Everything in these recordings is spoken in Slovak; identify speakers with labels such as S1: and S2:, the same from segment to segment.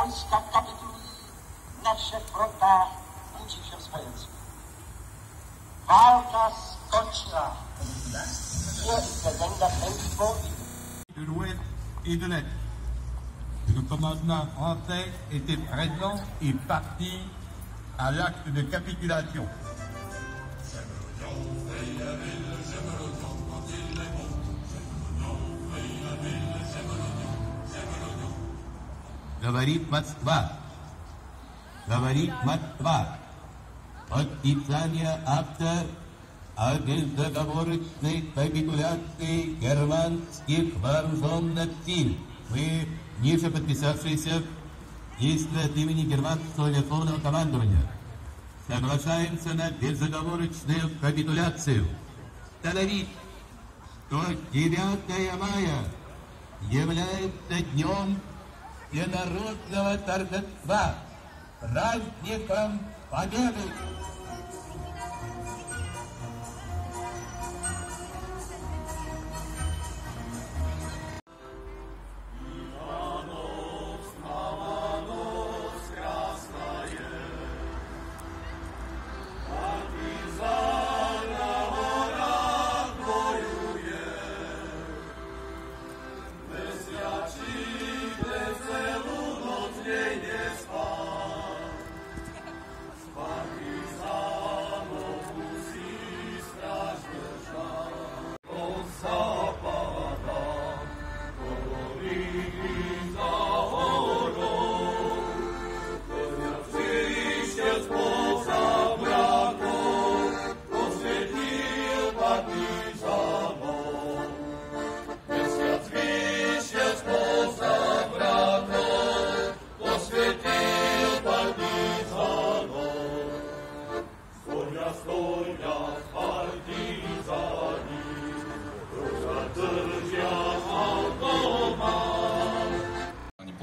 S1: wojska kapitulují na všech frontách vůči všem spojencům. Válka skončila.
S2: De l'Ouest et de l'Est. Le commandement français était présent et parti à l'acte de capitulation.
S3: Говорит Москва. Говорит Москва. Подписание акта о безоговорочной капитуляции германских вооруженных сил. Мы, ниже подписавшиеся, действуя от имени германского верховного командования, соглашаемся на безоговорочную капитуляцию. Установить, что 9 мая является днем всенародного торжества, праздником Победы.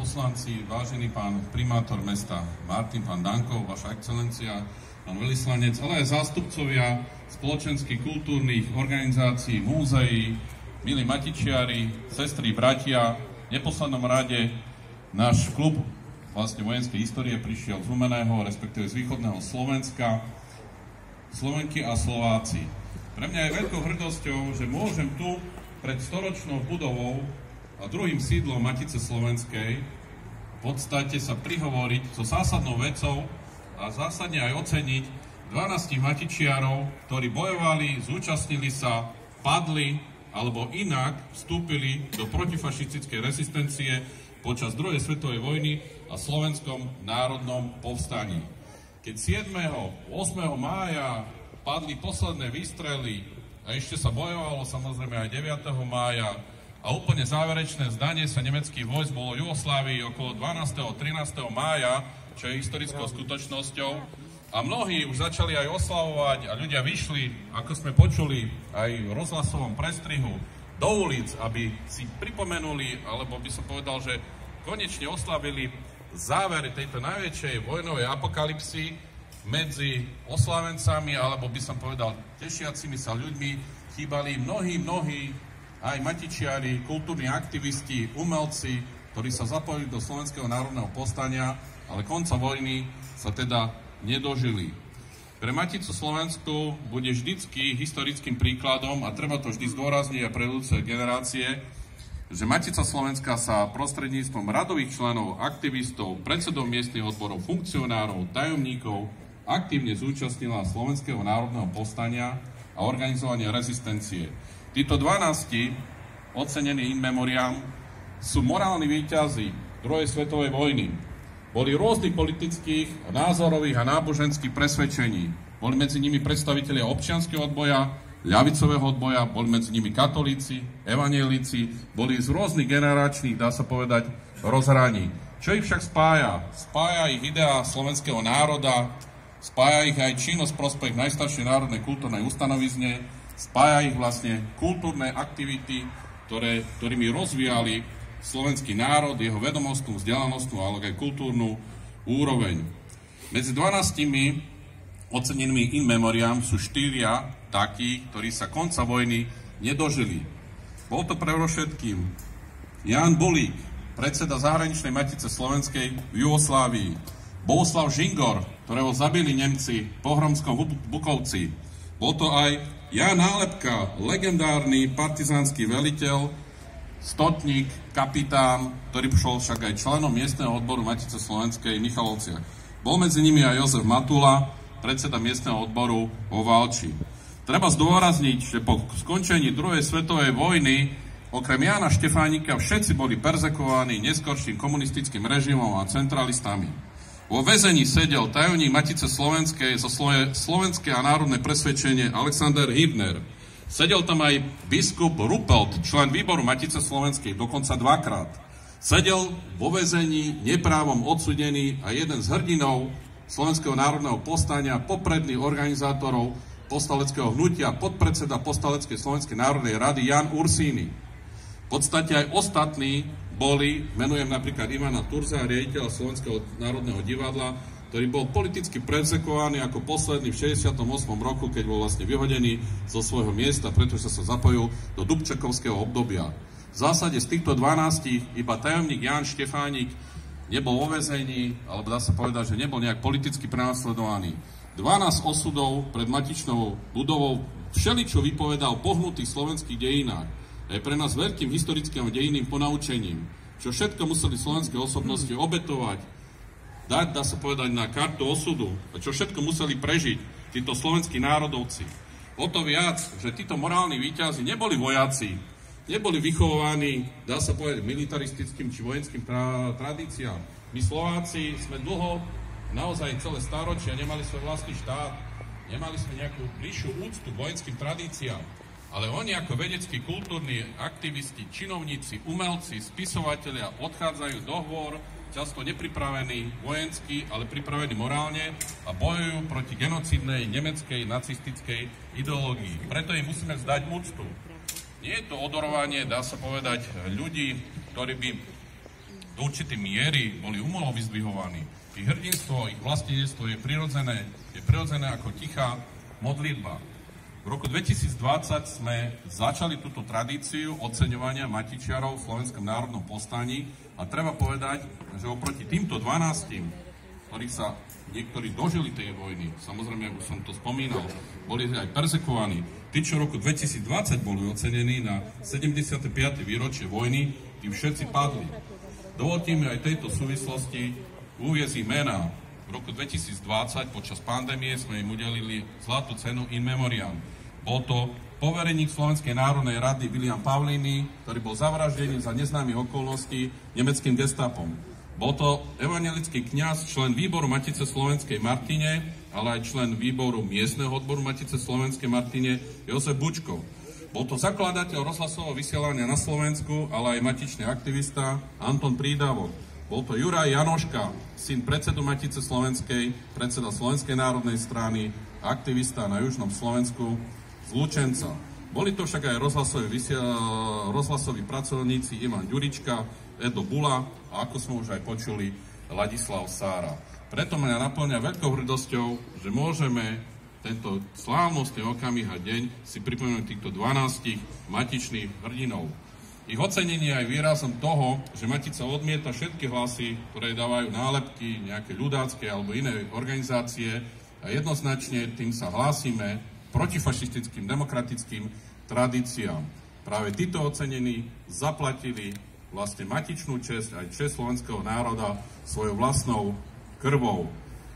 S4: Poslanci, vážený pán primátor mesta Martin, pán Danko, vaša excelencia, pán veľvyslanec, ale aj zástupcovia spoločenských kultúrnych organizácií, múzeí, milí matičiari, sestry, bratia, v neposlednom rade náš klub vlastne vojenskej histórie prišiel z Humenného, respektíve z východného Slovenska, Slovenky a Slováci. Pre mňa je veľkou hrdosťou, že môžem tu pred storočnou budovou a druhým sídlom Matice Slovenskej v podstate sa prihovoriť so zásadnou vecou a zásadne aj oceniť 12 matičiarov, ktorí bojovali, zúčastnili sa, padli alebo inak vstúpili do protifašistickej rezistencie počas druhej svetovej vojny a Slovenskom národnom povstaní. Keď 7. 8. mája padli posledné výstrely a ešte sa bojovalo samozrejme aj 9. mája, a úplne záverečné zdanie sa nemeckých vojsk bolo v Jugoslávii okolo 12. a 13. mája, čo je historickou skutočnosťou. A mnohí už začali aj oslavovať a ľudia vyšli, ako sme počuli aj v rozhlasovom prestrihu, do ulic, aby si pripomenuli, alebo by som povedal, že konečne oslavili záver tejto najväčšej vojnovej apokalypsy medzi oslávencami, alebo by som povedal tešiacimi sa ľuďmi. Chýbali mnohí aj matičiari, kultúrni aktivisti, umelci, ktorí sa zapojili do Slovenského národného povstania, ale konca vojny sa teda nedožili. Pre Maticu Slovensku bude vždycky historickým príkladom, a treba to vždy zdôrazniť aj pre budúce generácie, že Matica Slovenská sa prostredníctvom radových členov, aktivistov, predsedov miestnych odborov, funkcionárov, tajomníkov aktívne zúčastnila Slovenského národného povstania a organizovania rezistencie. Títo 12 ocenení in memoriam sú morálni víťazi druhej svetovej vojny. Boli rôznych politických, názorových a náboženských presvedčení. Boli medzi nimi predstavitelia občianskeho odboja, ľavicového odboja, boli medzi nimi katolíci, evanjelici, boli z rôznych generačných, dá sa povedať, rozhraní. Čo ich však spája? Spája ich idea slovenského národa, spája ich aj činnosť prospech najstaršej národnej kultúrnej ustanovizne, spája ich vlastne kultúrne aktivity, ktorými rozvíjali slovenský národ, jeho vedomostnú, vzdelanostnú, ale aj kultúrnu úroveň. Medzi 12 ocenenými in memoriam sú 4 takí, ktorí sa konca vojny nedožili. Bol to predovšetkým Ján Bulík, predseda zahraničnej Matice slovenskej v Jugoslávii. Bohuslav Žingor, ktorého zabili Nemci v Pohromskom Bukovci. Bol to aj Ján Nálepka, legendárny partizánsky veliteľ, stotník, kapitán, ktorý bol však aj členom miestneho odboru Matice slovenskej v Michalovciach. Bol medzi nimi aj Jozef Matula, predseda miestneho odboru vo Valči. Treba zdôrazniť, že po skončení druhej svetovej vojny okrem Jána Štefánika všetci boli perzekovaní neskorším komunistickým režimom a centralistami. Vo väzení sedel tajomník Matice slovenskej zo Slovenské a národné presvedčenie Alexander Hübner. Sedel tam aj biskup Ruppelt, člen výboru Matice slovenskej, dokonca dvakrát. Sedel vo väzení neprávom odsudený a jeden z hrdinov Slovenského národného povstania, popredných organizátorov povstaleckého hnutia, podpredseda Povstaleckej Slovenskej národnej rady Jan Ursíny. V podstate aj ostatní boli, menujem napríklad Ivana Turza, riaditeľa Slovenského národného divadla, ktorý bol politicky perzekovaný ako posledný v 68. roku, keď bol vlastne vyhodený zo svojho miesta, pretože sa zapojil do Dubčekovského obdobia. V zásade z týchto 12 iba tajomník Ján Štefánik nebol vo väzení, alebo dá sa povedať, že nebol nejak politicky prenasledovaný. 12 osudov pred Matičnou budovou všeličo vypovedal o pohnutých slovenských dejinách. Je pre nás veľkým historickým dejinným ponaučením, čo všetko museli slovenské osobnosti obetovať, dať, dá sa povedať, na kartu osudu, a čo všetko museli prežiť títo slovenskí národovci. O to viac, že títo morálni víťazi neboli vojaci, neboli vychovaní, dá sa povedať, militaristickým či vojenským tradíciám. My Slováci sme dlho, naozaj celé stáročia, nemali svoj vlastný štát, nemali sme nejakú bližšiu úctu k vojenským tradíciám, ale oni ako vedeckí, kultúrni aktivisti, činovníci, umelci, spisovatelia odchádzajú do hôr, často nepripravení vojensky, ale pripravení morálne a bojujú proti genocidnej nemeckej nacistickej ideológii. Preto im musíme vzdať úctu. Nie je to odorovanie, dá sa povedať, ľudí, ktorí by do určitej miery boli umelo vyzdvihovaní. Ich hrdinstvo, ich vlastenectvo je prirodzené ako tichá modlitba. V roku 2020 sme začali túto tradíciu oceňovania matičiarov v Slovenskom národnom povstaní a treba povedať, že oproti týmto 12, ktorých sa niektorí dožili tej vojny, samozrejme, už som to spomínal, boli aj perzekovaní. Tí, čo v roku 2020 boli ocenení na 75. výročie vojny, tí všetci padli. Dovolte mi aj tejto súvislosti uviesť mená. V roku 2020 počas pandémie sme im udelili zlatú cenu In Memoriam. Bol to povereník Slovenskej národnej rady William Pavlíny, ktorý bol zavraždený za neznámych okolností nemeckým gestapom. Bol to evangelický kňaz, člen výboru Matice slovenskej Martine, ale aj člen výboru miestneho odboru Matice slovenskej Martine Jozef Bučko. Bol to zakladateľ rozhlasového vysielania na Slovensku, ale aj matičný aktivista Anton Prídavok. Bol to Juraj Janoška, syn predsedu Matice slovenskej, predseda Slovenskej národnej strany, aktivista na južnom Slovensku z Lučenca. Boli to však aj rozhlasoví pracovníci Ivan Ďurička, Edo Bula a ako sme už aj počuli, Ladislav Sára. Preto mňa naplňa veľkou hrdosťou, že môžeme tento slávnostný okamih a deň si pripomenúť týchto 12 matičných hrdinov. Ich ocenenie aj výrazom toho, že Matica odmieta všetky hlasy, ktoré dávajú nálepky, nejaké ľudácké alebo iné organizácie a jednoznačne tým sa hlásime protifašistickým demokratickým tradíciám. Práve títo ocenení zaplatili vlastne matičnú česť aj česť slovenského národa svojou vlastnou krvou.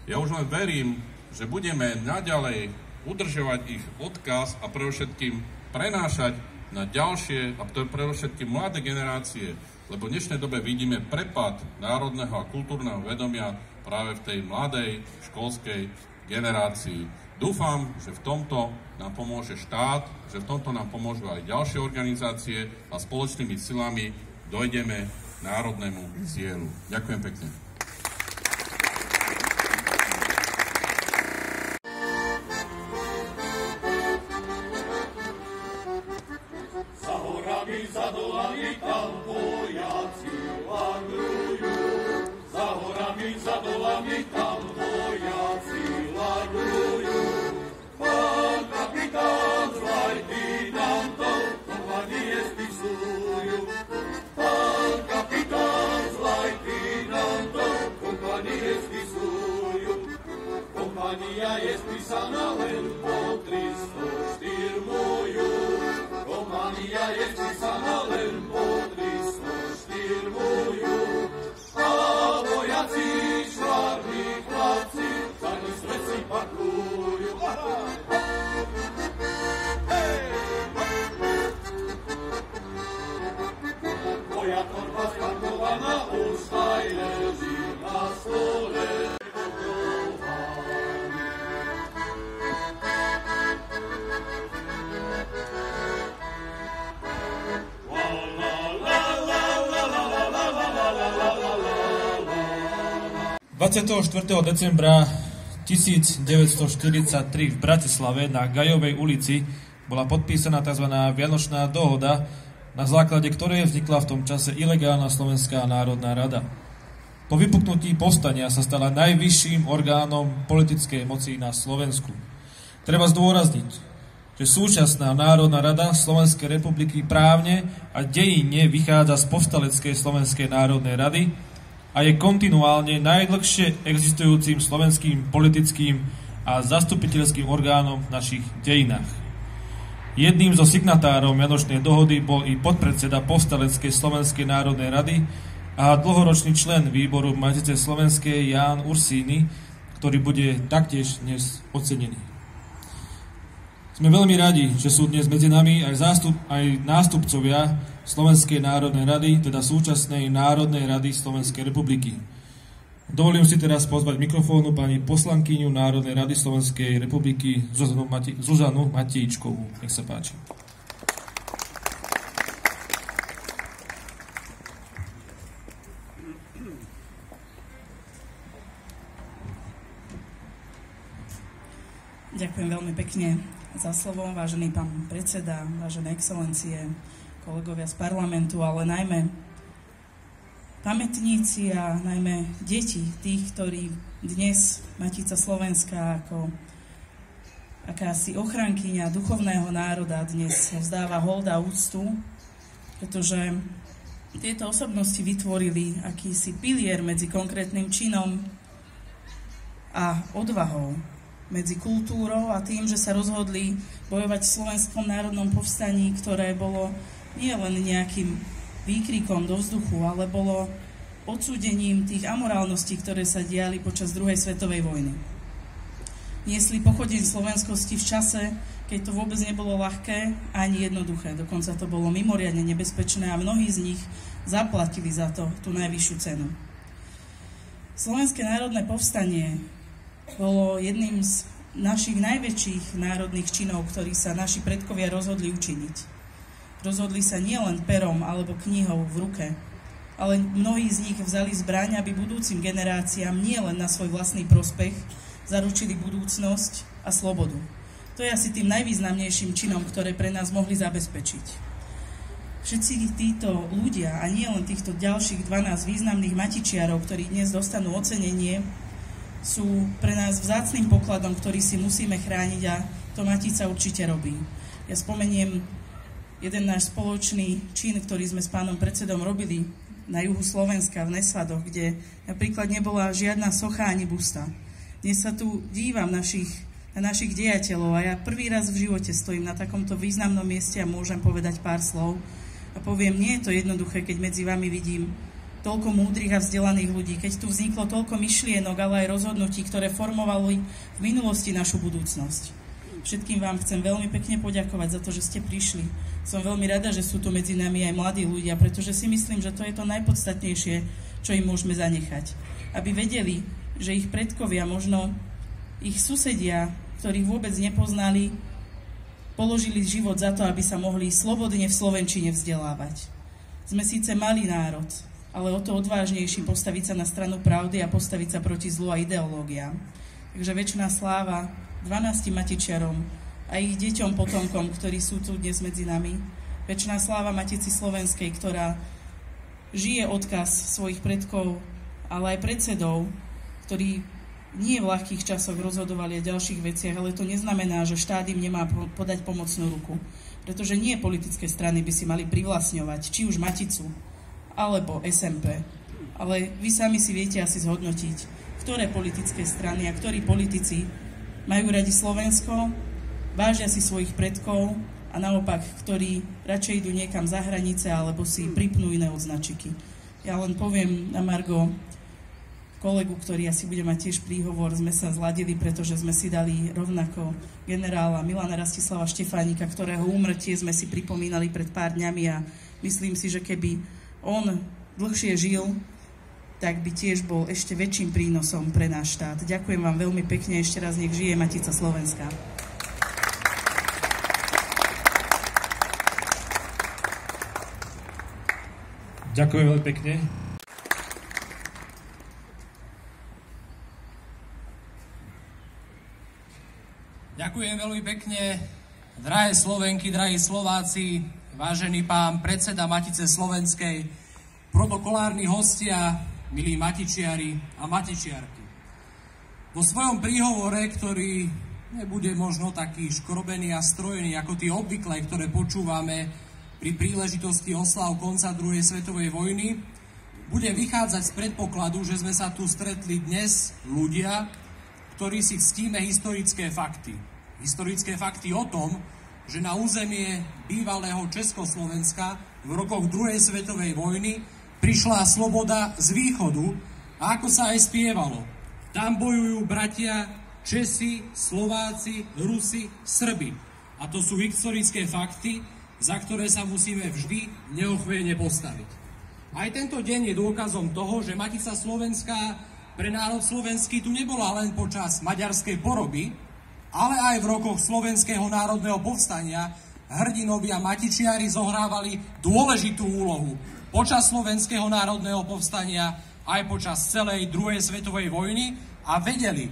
S4: Ja už len verím, že budeme naďalej udržovať ich odkaz a predovšetkým prenášať na ďalšie a predovšetkým mladé generácie, lebo v dnešnej dobe vidíme prepad národného a kultúrneho vedomia práve v tej mladej školskej generácii. Dúfam, že v tomto nám pomôže štát, že v tomto nám pomôžu aj ďalšie organizácie a spoločnými silami dojdeme k národnému cieľu. Ďakujem pekne.
S5: Za dolami tam vojaci lagrujú, za horami, za dolami tam vojaci lagrujú. Pán kapitán z lajtinantov, to hlavnie spisujú. Pán kapitán
S6: 24. decembra 1943 v Bratislave na Gajovej ulici bola podpísaná tzv. Vianočná dohoda, na základe ktorej vznikla v tom čase ilegálna Slovenská národná rada. Po vypuknutí povstania sa stala najvyšším orgánom politickej moci na Slovensku. Treba zdôrazniť, že súčasná Národná rada Slovenskej republiky právne a dejinne vychádza z povstaleckej Slovenskej národnej rady a je kontinuálne najdlhšie existujúcim slovenským politickým a zastupiteľským orgánom v našich dejinách. Jedným zo signatárov Vianočnej dohody bol i podpredseda povstaleckej Slovenskej národnej rady a dlhoročný člen výboru Matice slovenskej Ján Ursíny, ktorý bude taktiež dnes ocenený. Sme veľmi radi, že sú dnes medzi nami aj nástupcovia Slovenskej národnej rady, teda súčasnej Národnej rady Slovenskej republiky. Dovolím si teraz pozvať mikrofónu pani poslankyňu Národnej rady Slovenskej republiky Zuzanu Matíčkovú. Nech sa páči.
S7: Ďakujem veľmi pekne za slovo, vážený pán predseda, vážené excelencie, kolegovia z parlamentu, ale najmä pamätníci a najmä deti tých, ktorí dnes Matica Slovenská ako akási ochrankyňa duchovného národa dnes vzdáva hold a úctu, pretože tieto osobnosti vytvorili akýsi pilier medzi konkrétnym činom a odvahou, medzi kultúrou a tým, že sa rozhodli bojovať v Slovenskom národnom povstaní, ktoré bolo nie len nejakým výkrikom do vzduchu, ale bolo odsúdením tých amorálností, ktoré sa diali počas druhej svetovej vojny. Niesli pochodeň slovenskosti v čase, keď to vôbec nebolo ľahké ani jednoduché. Dokonca to bolo mimoriadne nebezpečné a mnohí z nich zaplatili za to tú najvyššiu cenu. Slovenské národné povstanie bolo jedným z našich najväčších národných činov, ktorý sa naši predkovia rozhodli učiniť. Rozhodli sa nielen perom alebo knihou v ruke, ale mnohí z nich vzali zbraň, aby budúcim generáciám nielen na svoj vlastný prospech zaručili budúcnosť a slobodu. To je asi tým najvýznamnejším činom, ktoré pre nás mohli zabezpečiť. Všetci títo ľudia a nielen týchto ďalších 12 významných matičiarov, ktorí dnes dostanú ocenenie, sú pre nás vzácnym pokladom, ktorý si musíme chrániť a to Matica určite robí. Ja spomeniem jeden náš spoločný čin, ktorý sme s pánom predsedom robili na juhu Slovenska v Nesvadoch, kde napríklad nebola žiadna socha ani busta. Dnes sa tu dívam na našich dejateľov a ja prvý raz v živote stojím na takomto významnom mieste a môžem povedať pár slov a poviem, nie je to jednoduché, keď medzi vami vidím toľko múdrych a vzdelaných ľudí, keď tu vzniklo toľko myšlienok, ale aj rozhodnutí, ktoré formovali v minulosti našu budúcnosť. Všetkým vám chcem veľmi pekne poďakovať za to, že ste prišli. Som veľmi rada, že sú tu medzi nami aj mladí ľudia, pretože si myslím, že to je to najpodstatnejšie, čo im môžeme zanechať. Aby vedeli, že ich predkovia, možno ich susedia, ktorých vôbec nepoznali, položili život za to, aby sa mohli slobodne v slovenčine vzdelávať. Sme síce malý národ, ale o to odvážnejší postaviť sa na stranu pravdy a postaviť sa proti zlu a ideológiám. Takže večná sláva 12 matičiarom a ich deťom, potomkom, ktorí sú tu dnes medzi nami. Večná sláva Matici Slovenskej, ktorá žije odkaz svojich predkov, ale aj predsedov, ktorí nie v ľahkých časoch rozhodovali o ďalších veciach, ale to neznamená, že štát im nemá podať pomocnú ruku. Pretože nie politické strany by si mali privlastňovať, či už Maticu, alebo SMP. Ale vy sami si viete asi zhodnotiť, ktoré politické strany a ktorí politici majú radi Slovensko, vážia si svojich predkov a naopak, ktorí radšej idú niekam za hranice alebo si pripnú iné označiky. Ja len poviem na margo kolegu, ktorý asi bude mať tiež príhovor, sme sa zladili, pretože sme si dali rovnako generála Milana Rastislava Štefánika, ktorého úmrtie sme si pripomínali pred pár dňami a myslím si, že keby on dlhšie žil, tak by tiež bol ešte väčším prínosom pre náš štát. Ďakujem vám veľmi pekne, ešte raz nech žije Matica Slovenská.
S6: Ďakujem veľmi pekne.
S8: Ďakujem veľmi pekne, drahé Slovenky, drahí Slováci, vážený pán predseda Matice slovenskej, protokolárni hostia, milí matičiari a matičiarky. Vo svojom príhovore, ktorý nebude možno taký škrobený a strojený ako tie obvyklé, ktoré počúvame pri príležitosti oslav konca druhej svetovej vojny, budem vychádzať z predpokladu, že sme sa tu stretli dnes ľudia, ktorí si ctíme historické fakty. Historické fakty o tom, že na územie bývalého Československa v rokoch druhej svetovej vojny prišla sloboda z východu a ako sa aj spievalo. Tam bojujú bratia Česi, Slováci, Rusi, Srbi. A to sú historické fakty, za ktoré sa musíme vždy neochvejne postaviť. Aj tento deň je dôkazom toho, že Matica slovenská pre národ slovenský tu nebola len počas maďarskej poroby, ale aj v rokoch Slovenského národného povstania hrdinovia matičiari zohrávali dôležitú úlohu počas Slovenského národného povstania aj počas celej druhej svetovej vojny a vedeli,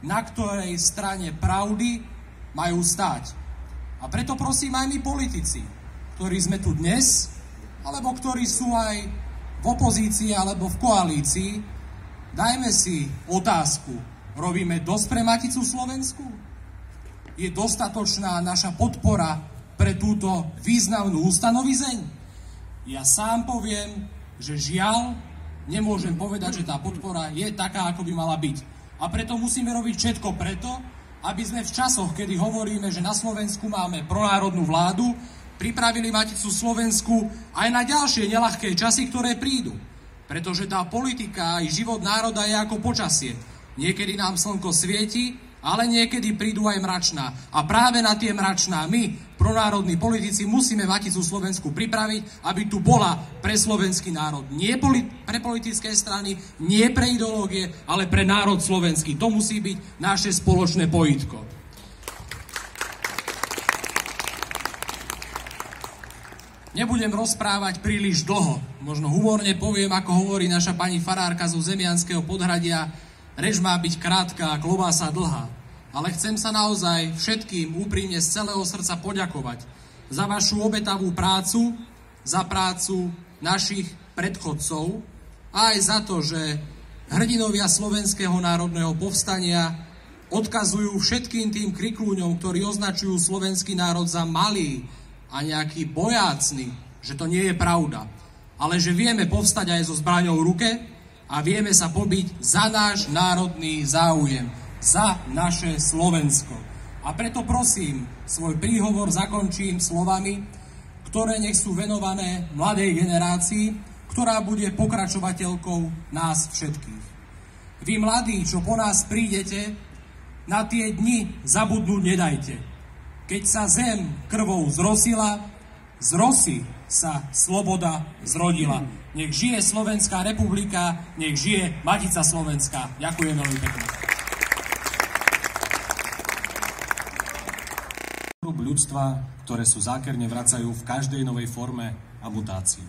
S8: na ktorej strane pravdy majú stáť. A preto prosím aj my politici, ktorí sme tu dnes, alebo ktorí sú aj v opozícii alebo v koalícii, dajme si otázku, robíme dosť pre Maticu Slovensku? Je dostatočná naša podpora pre túto významnú ustanovizeň? Ja sám poviem, že žiaľ, nemôžem povedať, že tá podpora je taká, ako by mala byť. A preto musíme robiť všetko preto, aby sme v časoch, kedy hovoríme, že na Slovensku máme pronárodnú vládu, pripravili Maticu Slovensku aj na ďalšie neľahké časy, ktoré prídu. Pretože tá politika aj život národa je ako počasie. Niekedy nám slnko svieti, ale niekedy prídu aj mračná. A práve na tie mračná my, pronárodní politici, musíme Maticu Slovensku pripraviť, aby tu bola pre slovenský národ. Nie pre politické strany, nie pre ideológie, ale pre národ slovenský. To musí byť naše spoločné pojitko. Nebudem rozprávať príliš dlho. Možno humorne poviem, ako hovorí naša pani farárka zo Zemianského Podhradia, reč má byť krátka a klobása dlhá. Ale chcem sa naozaj všetkým úprimne z celého srdca poďakovať za vašu obetavú prácu, za prácu našich predchodcov a aj za to, že hrdinovia Slovenského národného povstania odkazujú všetkým tým kriklúňom, ktorí označujú slovenský národ za malý a nejaký bojácny, že to nie je pravda. Ale že vieme povstať aj so zbraňou v ruke a vieme sa pobiť za náš národný záujem, za naše Slovensko. A preto prosím, svoj príhovor zakončím slovami, ktoré nech sú venované mladej generácii, ktorá bude pokračovateľkou nás všetkých. Vy mladí, čo po nás prídete, na tie dni zabudnúť nedajte. Keď sa zem krvou zrosila, z rosy sa sloboda zrodila. Nech žije Slovenská republika, nech žije Matica Slovenská. Ďakujem veľmi pekne.
S9: Ľudstva, ktoré sú zákerne vracajú v každej novej forme a mutácii.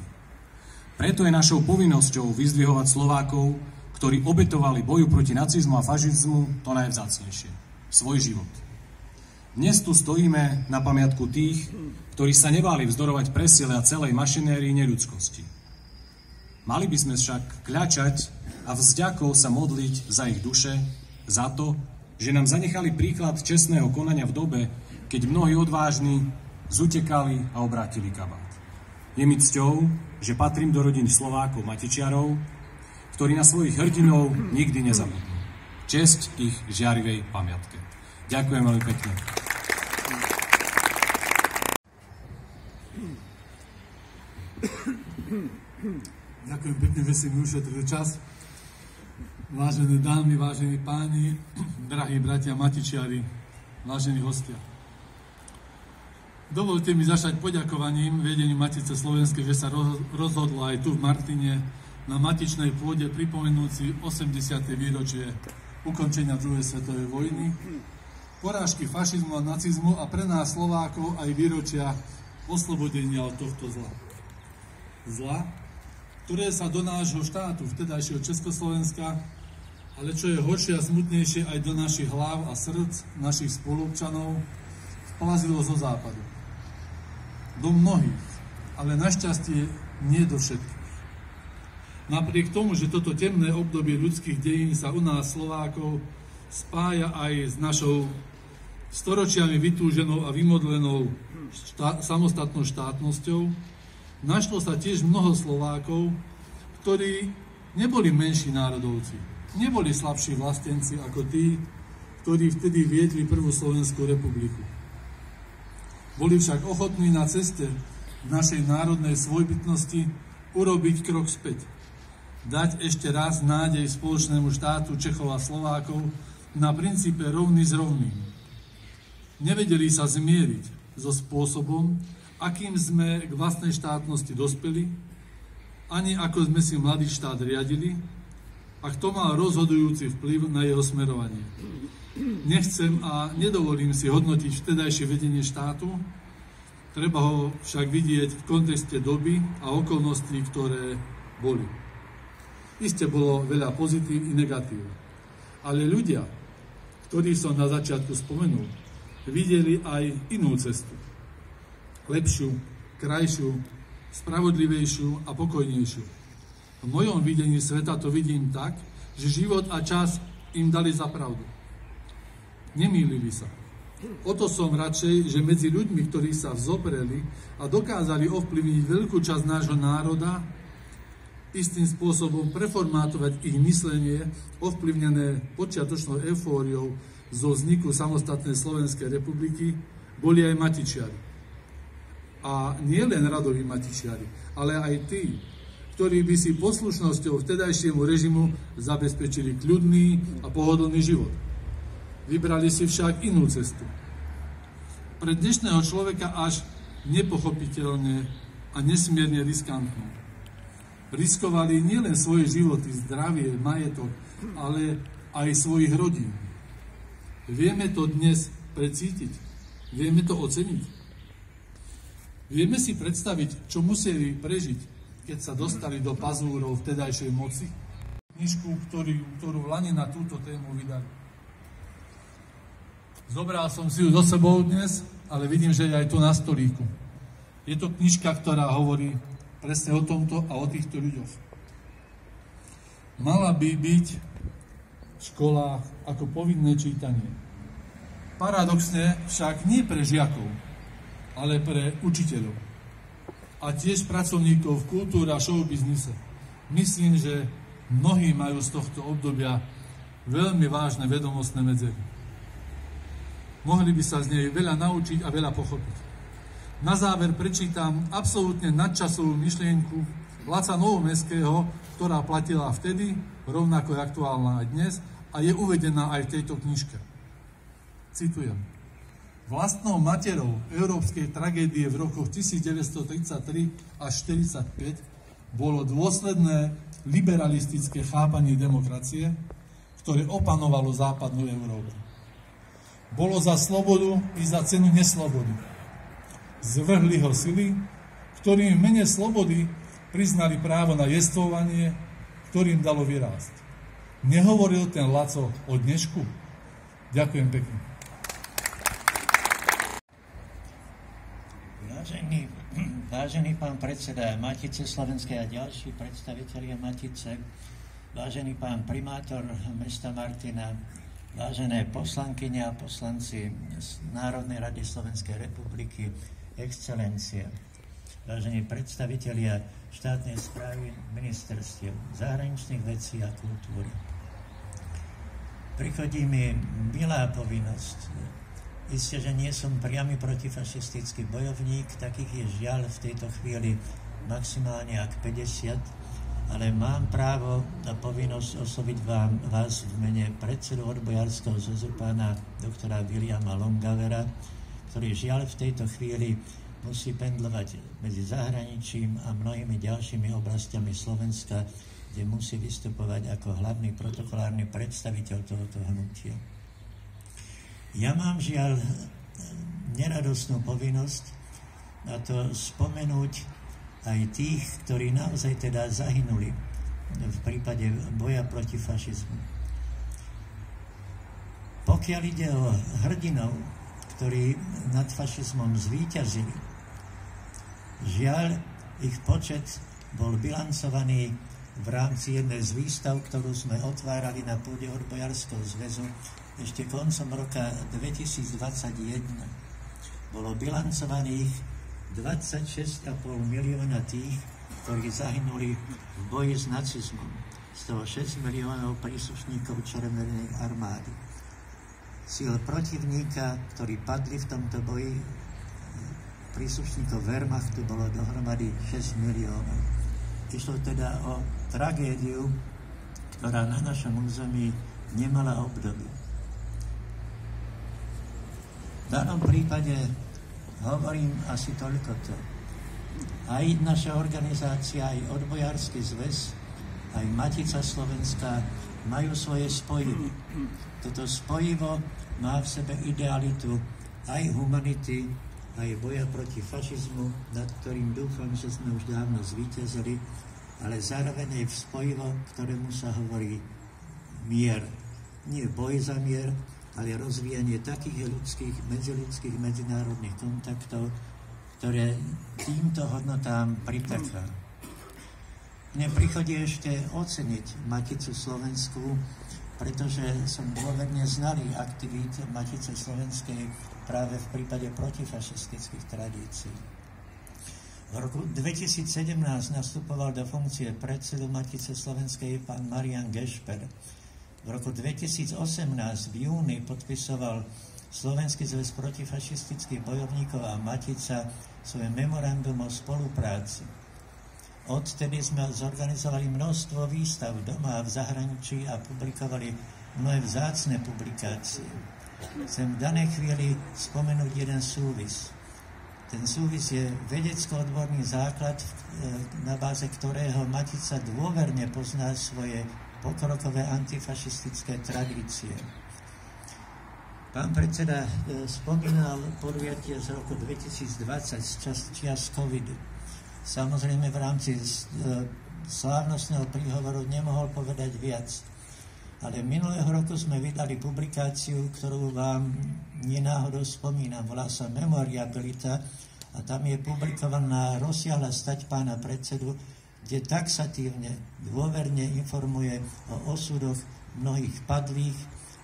S9: Preto je našou povinnosťou vyzdvihovať Slovákov, ktorí obetovali boju proti nacizmu a fašizmu to najvzácnejšie, svoj život. Dnes tu stojíme na pamiatku tých, ktorí sa nebáli vzdorovať presiele a celej mašinérii neľudskosti. Mali by sme však kľačať a vzďakou sa modliť za ich duše, za to, že nám zanechali príklad čestného konania v dobe, keď mnohí odvážni zutekali a obrátili kabát. Je mi cťou, že patrím do rodiny Slovákov Matičiarov, ktorí na svojich hrdinov nikdy nezabudnú. Česť ich žiarivej pamiatke. Ďakujem veľmi pekne.
S10: Ďakujem pekne, že si mi ušetril čas. Vážené dámy, vážení páni, drahí bratia Matičiari, vážení hostia. Dovolte mi začať poďakovaním vedeniu Matice Slovenskej, že sa rozhodlo aj tu v Martine na matičnej pôde pripomenúci 80. výročie ukončenia druhej svetovej vojny, porážky fašizmu a nacizmu a pre nás Slovákov aj výročia oslobodenia od tohto zla. Zla, ktoré sa do nášho štátu, vtedajšieho Československa, ale čo je horšie a smutnejšie, aj do našich hlav a srdc, našich spoluobčanov, vplazilo zo západu. Do mnohých, ale našťastie nie do všetkých. Napriek tomu, že toto temné obdobie ľudských dejín sa u nás Slovákov spája aj s našou storočiami vytúženou a vymodlenou samostatnou štátnosťou, našlo sa tiež mnoho Slovákov, ktorí neboli menší národovci, neboli slabší vlastenci ako tí, ktorí vtedy viedli prvú Slovenskú republiku. Boli však ochotní na ceste našej národnej svojbytnosti urobiť krok späť, dať ešte raz nádej spoločnému štátu Čechov a Slovákov na princípe rovný s rovným. Nevedeli sa zmieriť so spôsobom, akým sme k vlastnej štátnosti dospeli, ani ako sme si mladý štát riadili a kto mal rozhodujúci vplyv na jeho smerovanie. Nechcem a nedovolím si hodnotiť vtedajšie vedenie štátu, treba ho však vidieť v kontexte doby a okolností, ktoré boli. Isté bolo veľa pozitív i negatív, ale ľudia, ktorí som na začiatku spomenul, videli aj inú cestu. Lepšiu, krajšiu, spravodlivejšiu a pokojnejšiu. V mojom videní sveta to vidím tak, že život a čas im dali za pravdu. Nemýlili sa. O to som radšej, že medzi ľuďmi, ktorí sa vzopreli a dokázali ovplyvniť veľkú časť nášho národa, istým spôsobom preformátovať ich myslenie, ovplyvnené počiatočnou eufóriou zo vzniku samostatnej Slovenskej republiky, boli aj matičiari. A nie len radoví matičiari, ale aj tí, ktorí by si poslušnosťou vtedajšiemu režimu zabezpečili kľudný a pohodlný život. Vybrali si však inú cestu. Pre dnešného človeka až nepochopiteľne a nesmierne riskantnú. Riskovali nielen svoje životy, zdravie, majetok, ale aj svojich rodín. Vieme to dnes precítiť. Vieme to oceniť. Vieme si predstaviť, čo museli prežiť, keď sa dostali do pazúrov vtedajšej moci. Knižku, ktorú v Lani na túto tému vydali. Zobral som si ju so sebou dnes, ale vidím, že je aj tu na stolíku. Je to knižka, ktorá hovorí presne o tomto a o týchto ľuďoch. Mala by byť v školách ako povinné čítanie. Paradoxne však nie pre žiakov, ale pre učiteľov. A tiež pracovníkov v kultúre a showbiznise. Myslím, že mnohí majú z tohto obdobia veľmi vážne vedomostné medzery. Mohli by sa z nej veľa naučiť a veľa pochopiť. Na záver prečítam absolútne nadčasovú myšlienku Laca Novomestského, ktorá platila vtedy, rovnako je aktuálna aj dnes a je uvedená aj v tejto knižke. Citujem. Vlastnou materou európskej tragédie v rokoch 1933 až 1945 bolo dôsledné liberalistické chápanie demokracie, ktoré opanovalo západnú Európu. Bolo za slobodu i za cenu neslobody. Zvrhli ho sily, ktorým v mene slobody priznali právo na jestvovanie, ktorým dalo vyrásť. Nehovoril ten Laco o dnešku? Ďakujem pekne.
S11: Vážený pán predseda Matice slovenskej a ďalší predstavitelia Matice, vážený pán primátor mesta Martina, vážené poslankyne a poslanci Národnej rady Slovenskej republiky, excelencie, vážení predstavitelia štátnej správy, ministerstiev, zahraničných vecí a kultúry. Prichodí mi milá povinnosť. Isté, že nie som priamy protifašistický bojovník, takých je žiaľ v tejto chvíli maximálne ak 50, ale mám právo a povinnosť osloviť vás v mene predsedu odbojárskeho zväzu pána doktora Williama Longavera, ktorý žiaľ v tejto chvíli musí pendlovať medzi zahraničím a mnohými ďalšími oblastiami Slovenska, kde musí vystupovať ako hlavný protokolárny predstaviteľ tohoto hnutia. Ja mám žiaľ neradostnú povinnosť na to spomenúť aj tých, ktorí naozaj teda zahynuli v prípade boja proti fašizmu. Pokiaľ ide o hrdinov, ktorí nad fašizmom zvíťazili, žiaľ, ich počet bol bilancovaný v rámci jednej z výstav, ktorú sme otvárali na pôde Odbojárskeho zväzu ešte koncom roka 2021. Bolo bilancovaných 26,5 milióna tých, ktorí zahynuli v boji s nacizmom. Z toho 6 miliónov príslušníkov Červenej armády. Síl protivníka, ktorí padli v tomto boji, príslušníkov Wehrmachtu, bolo dohromady 6 miliónov. Išlo teda o tragédiu, ktorá na našom území nemala obdobie. V danom prípade hovorím asi toľkoto. Aj naša organizácia, aj Odbojársky zväz, aj Matica Slovenská majú svoje spojivo. Toto spojivo má v sebe idealitu aj humanity, aj boja proti fašizmu, nad ktorým dúfam, že sme už dávno zvíťazili, ale zároveň aj v spojivo, ktorému sa hovorí mier. Nie boj za mier, ale rozvíjanie takých ľudských, medziľudských, medzinárodných kontaktov, ktoré týmto hodnotám pritaká. Mne prichodí ešte oceniť Maticu Slovenskú, pretože som dôverne znalý aktivít Matice Slovenskej práve v prípade protifašistických tradícií. V roku 2017 nastupoval do funkcie predsedu Matice Slovenskej pán Marian Gešper. V roku 2018 v júni podpisoval Slovenský zväz protifašistických bojovníkov a Matica svoje memorandum o spolupráci. Odtedy sme zorganizovali množstvo výstav doma a v zahraničí a publikovali mnohé vzácne publikácie. Chcem v danej chvíli spomenúť jeden súvis. Ten súvis je vedecko-odborný základ, na báze ktorého Matica dôverne pozná svoje pokrokové antifašistické tradície. Pán predseda spomínal podujatie z roku 2020 z čias covidu. Samozrejme v rámci slávnostného príhovoru nemohol povedať viac. Ale minulého roku sme vydali publikáciu, ktorú vám nenáhodou spomínam. Volá sa Memoriabilita a tam je publikovaná rozsiahla stať pána predsedu, kde taxatívne, dôverne informuje o osudoch mnohých padlých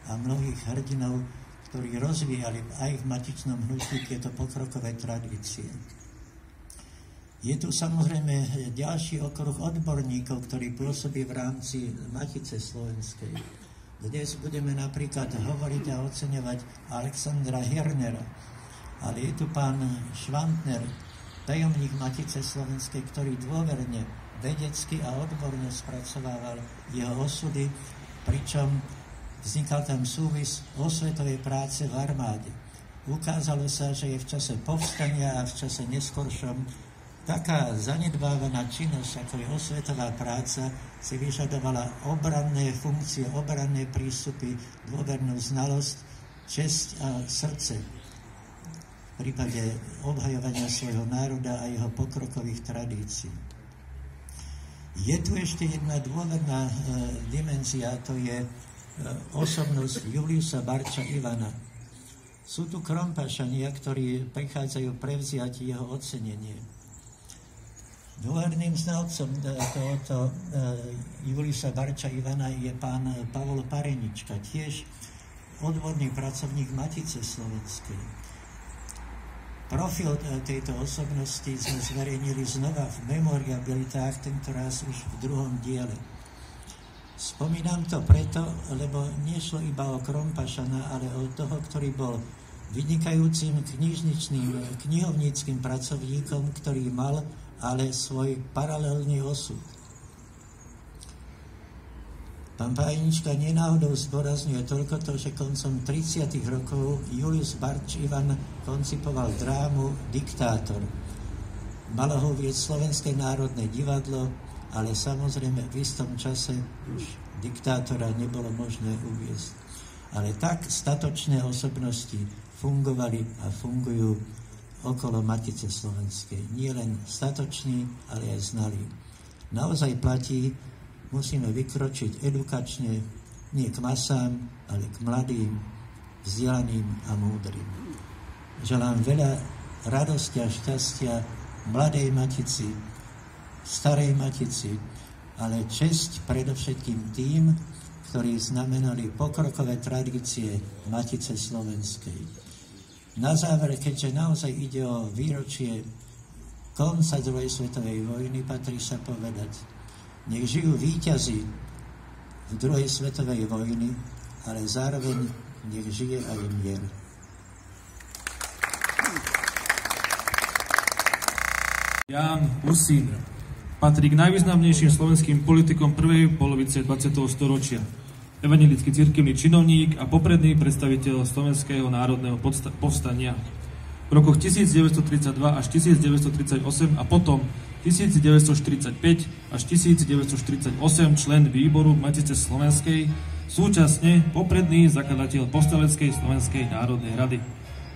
S11: a mnohých hrdinov, ktorí rozvíjali aj v matičnom hnutí tieto pokrokové tradície. Je tu samozrejme ďalší okruh odborníkov, ktorí pôsobí v rámci Matice Slovenskej. Dnes budeme napríklad hovoriť a oceňovať Alexandra Hirnera, ale je tu pán Švantner, tajomník Matice Slovenskej, ktorý dôverne, vedecky a odborne spracovával jeho osudy, pričom vznikal tam súvis osvetovej práce v armáde. Ukázalo sa, že je v čase povstania a v čase neskoršom taká zanedbávaná činnosť, ako je osvetová práca, si vyžadovala obranné funkcie, obranné prístupy, dôvernú znalosť, česť a srdce v prípade obhajovania svojho národa a jeho pokrokových tradícií. Je tu ešte jedna dôverná dimenzia, to je osobnosť Juliusa Barča Ivana. Sú tu krompašania, ktorí prichádzajú prevziať jeho ocenenie. Dôverným znalcom tohoto Juliusa Barča Ivana je pán Pavol Parenička, tiež odborný pracovník Matice Slovenskej. Profil tejto osobnosti sme zverejnili znova v memoriabilitách, tentoraz už v druhom diele. Spomínam to preto, lebo nešlo iba o krompašana, ale o toho, ktorý bol vynikajúcim knihovníckym pracovníkom, ktorý mal ale svoj paralelný osud. Pán Parenička nenáhodou zdôrazňuje toľko to, že koncom 30. rokov Julius Barč Ivan koncipoval drámu Diktátor. Malo ho viesť Slovenské národné divadlo, ale samozrejme v istom čase už diktátora nebolo možné uviesť. Ale tak statočné osobnosti fungovali a fungujú okolo Matice Slovenskej. Nie len statoční, ale aj znalí. Naozaj platí, musíme vykročiť edukačne, nie k masám, ale k mladým, vzdelaným a múdrym. Želám veľa radosti a šťastia mladej matici, starej matici, ale česť predovšetkým tým, ktorí znamenali pokrokové tradície Matice slovenskej. Na záver, keďže naozaj ide o výročie konca druhej svetovej vojny, patrí sa povedať, nech žijú víťazi v druhej svetovej vojny, ale zároveň nech žije aj mier.
S6: Ján Husín patrí k najvýznamnejším slovenským politikom prvej polovice 20. storočia. Evanjelický cirkevný činovník a popredný predstaviteľ Slovenského národného povstania. V rokoch 1932 až 1938 a potom 1945 až 1948 člen výboru Matice slovenskej, súčasne popredný zakladateľ Povstaleckej slovenskej národnej rady.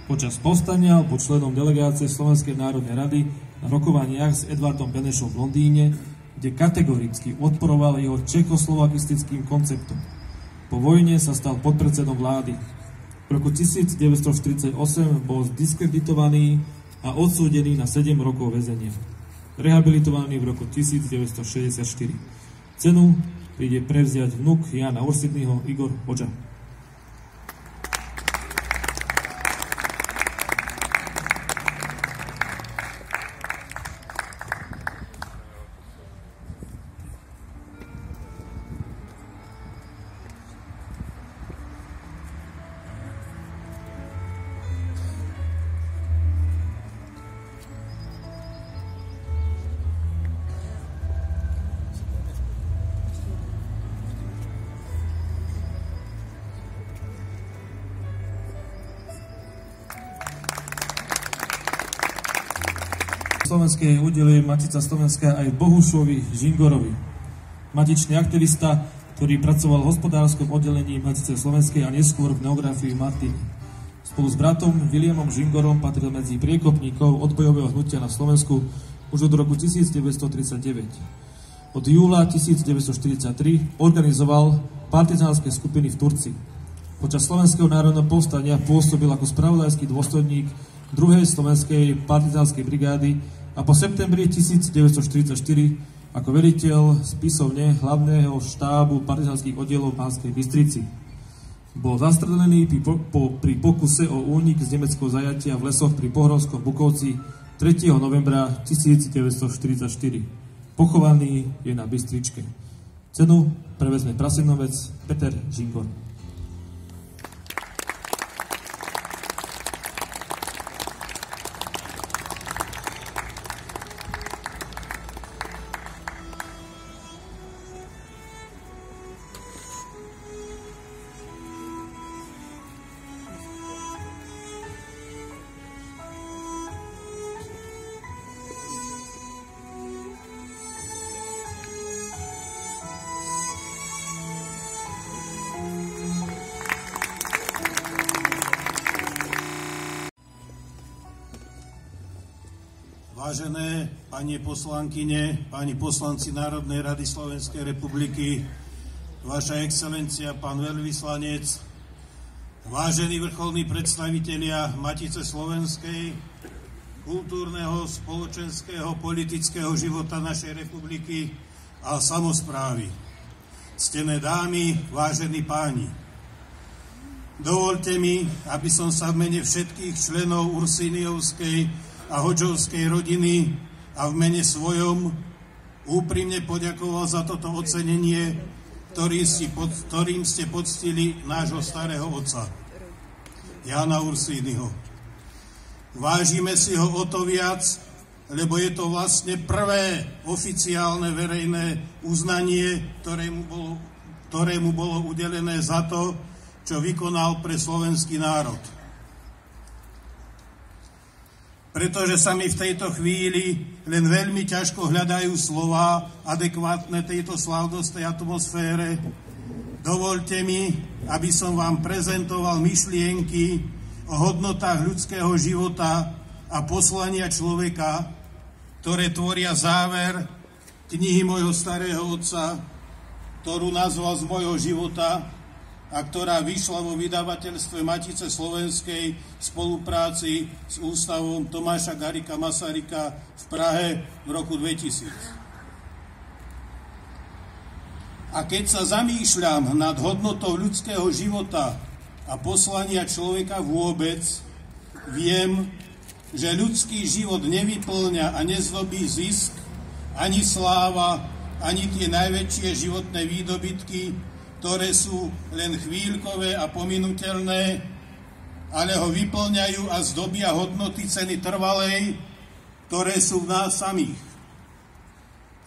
S6: Počas povstania bol členom delegácie Slovenskej národnej rady na rokovaniach s Edvardom Benešom v Londýne, kde kategoricky odporoval jeho čechoslovakistickým konceptom. Po vojne sa stal podpredsedom vlády. V roku 1948 bol zdiskreditovaný a odsúdený na 7 rokov väzenia. Rehabilitovaný v roku 1964. Cenu príde prevziať vnuk Jána Ursínyho Igor Hoďa. Slovenskej udeluje Matica Slovenská aj Bohušovi Žingorovi. Matičný aktivista, ktorý pracoval v hospodárskom oddelení Matice Slovenskej a neskôr v neografii Martiny. Spolu s bratom Williamom Žingorom patril medzi priekopníkov odbojového hnutia na Slovensku už od roku 1939. Od júla 1943 organizoval partizánske skupiny v Turci. Počas Slovenského národného povstania pôsobil ako spravodajský dôstojník 2. slovenskej partizánskej brigády a po septembri 1944 ako veliteľ spisovne hlavného štábu partizánskych oddielov v Banskej Bystrici. Bol zastrelený pri pokuse o únik z nemeckého zajatia v lesoch pri Pohrovskom Bukovci 3. novembra 1944. Pochovaný je na Bystričke. Cenu prevezme prasenovec Peter Žingor.
S12: Vážené pani poslankyne, páni poslanci Národnej rady Slovenskej republiky, Vaša excelencia, pán veľvyslanec, vážení vrcholní predstavitelia Matice Slovenskej, kultúrneho, spoločenského, politického života našej republiky a samosprávy, ctené dámy, vážení páni. Dovoľte mi, aby som sa v mene všetkých členov Ursíniovskej a Hoďovskej rodiny a v mene svojom úprimne poďakoval za toto ocenenie, ktorým ste poctili nášho starého otca, Jána Ursínyho. Vážime si ho o to viac, lebo je to vlastne prvé oficiálne verejné uznanie, ktorému bolo udelené za to, čo vykonal pre slovenský národ. Pretože sa mi v tejto chvíli len veľmi ťažko hľadajú slová adekvátne tejto slávnostnej atmosfére, dovoľte mi, aby som vám prezentoval myšlienky o hodnotách ľudského života a poslania človeka, ktoré tvoria záver knihy mojho starého otca, ktorú nazval Z mojho života, a ktorá vyšla vo vydavateľstve Matice slovenskej v spolupráci s Ústavom Tomáša Garrigua Masaryka v Prahe v roku 2000. A keď sa zamýšľam nad hodnotou ľudského života a poslania človeka vôbec, viem, že ľudský život nevyplňa a nezdobí zisk, ani sláva, ani tie najväčšie životné výdobytky, ktoré sú len chvíľkové a pominuteľné, ale ho vyplňajú a zdobia hodnoty ceny trvalej, ktoré sú v nás samých.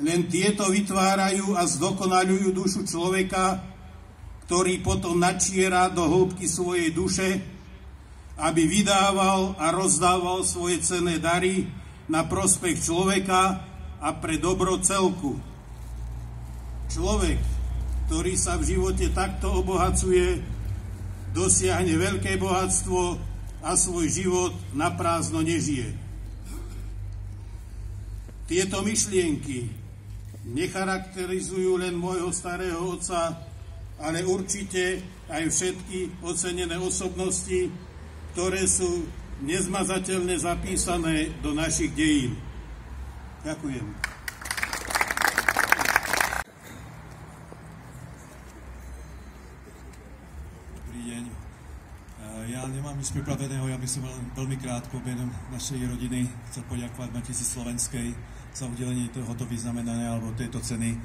S12: Len tieto vytvárajú a zdokonaľujú dušu človeka, ktorý potom načiera do hĺbky svojej duše, aby vydával a rozdával svoje cenné dary na prospech človeka a pre dobro celku. Človek, ktorý sa v živote takto obohacuje, dosiahne veľké bohatstvo a svoj život naprázdno nežije. Tieto myšlienky necharakterizujú len môjho starého otca, ale určite aj všetky ocenené osobnosti, ktoré sú nezmazateľne zapísané do našich dejín. Ďakujem.
S13: Ja nemám nič pripraveného, ja by som veľmi krátko menom našej rodiny chcel poďakovať Matici slovenskej za udelenie tohoto vyznamenania alebo tejto ceny.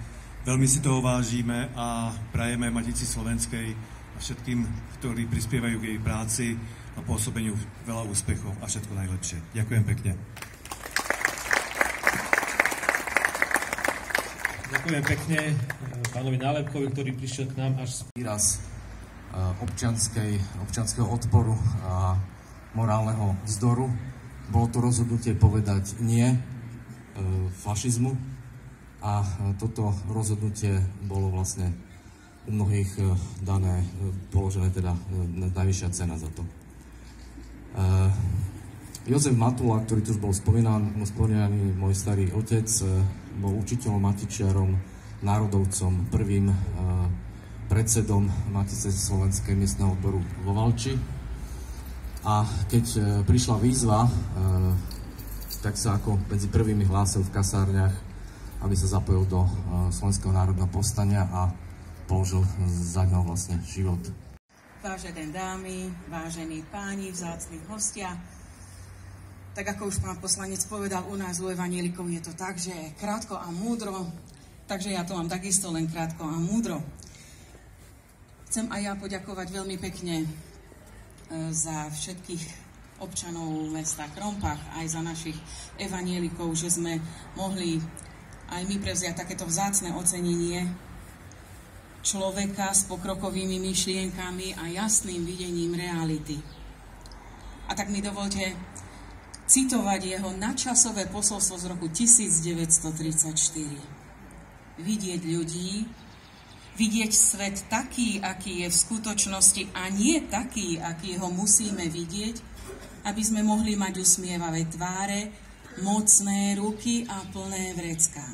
S13: Veľmi si toho vážime a prajeme Matici slovenskej a všetkým, ktorí prispievajú k jej práci a pôsobeniu veľa úspechov a všetko najlepšie. Ďakujem pekne.
S6: Ďakujem pekne pánovi Nálepkovi, ktorý prišiel k nám až z
S14: výraz občianskeho odporu a morálneho vzdoru. Bolo to rozhodnutie povedať nie fašizmu a toto rozhodnutie bolo vlastne u mnohých dané, položené teda najvyššia cena za to. Jozef Matula, ktorý tu už bol spomínaný, môj starý otec, bol učiteľom, matičiarom, národovcom, prvým predsedom Matice slovenskej miestneho odboru vo Valči. A keď prišla výzva, tak sa ako medzi prvými hlásil v kasárniach, aby sa zapojil do Slovenského národného povstania a položil za ňou vlastne život.
S15: Vážené dámy, vážení páni, vzácni hostia, tak ako už pán poslanec povedal, u nás u evanielikov je to tak, že krátko a múdro, takže ja to mám takisto len krátko a múdro. Chcem aj ja poďakovať veľmi pekne za všetkých občanov mesta Krompach, aj za našich evanielikov, že sme mohli aj my prevziať takéto vzácne ocenenie človeka s pokrokovými myšlienkami a jasným videním reality. A tak mi dovolte citovať jeho nadčasové posolstvo z roku 1934. Vidieť ľudí, vidieť svet taký, aký je v skutočnosti a nie taký, aký ho musíme vidieť, aby sme mohli mať usmievavé tváre, mocné ruky a plné vrecká.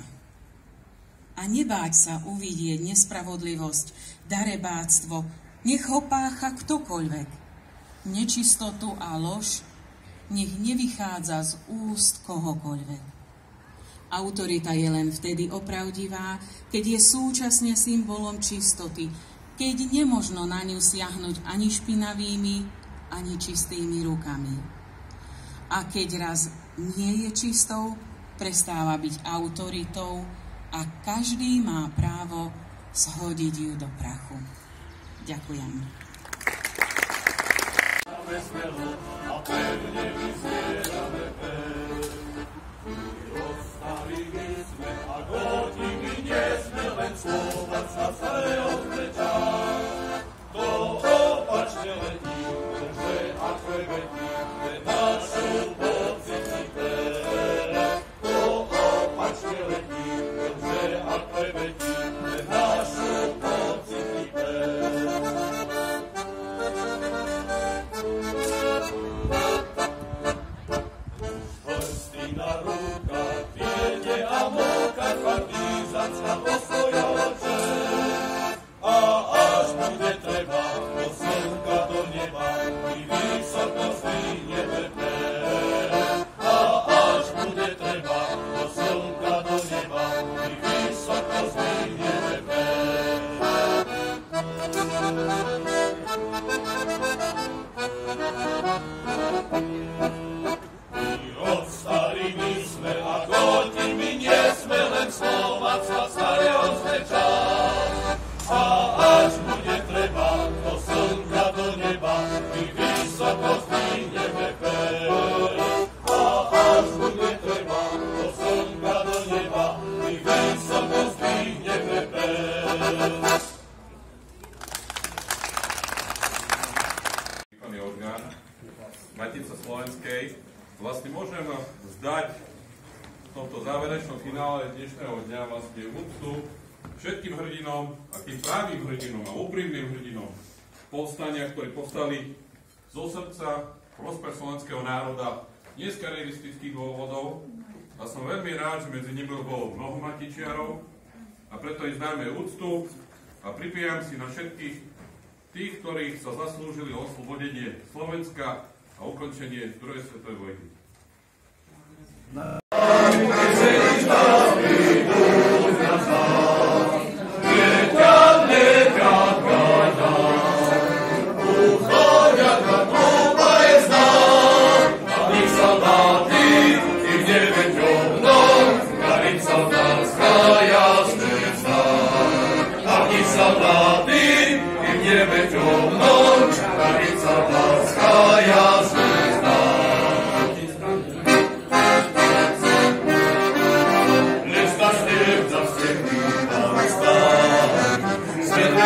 S15: A nebáť sa uvidieť nespravodlivosť, darebáctvo, nech ho pácha ktokoľvek. Nečistotu a lož nech nevychádza z úst kohokoľvek. Autorita je len vtedy opravdivá, keď je súčasne symbolom čistoty, keď nemožno na ňu siahnuť ani špinavými, ani čistými rukami. A keď raz nie je čistou, prestáva byť autoritou a každý má právo shodiť ju do prachu. Ďakujem.
S4: vzdať v tomto záverečnom finále dnešného dňa vlastne úctu všetkým hrdinom a tým pravým hrdinom a úprimným hrdinom povstania, ktorí povstali zo srdca prospech slovenského národa, nie z kariéristických dôvodov. A som veľmi rád, že medzi nimi bolo mnoho Matičiarov a preto im známe úctu a pripijam si na všetkých tých, ktorých sa zaslúžili o oslobodenie Slovenska a ukončenie druhej svetovej vojny.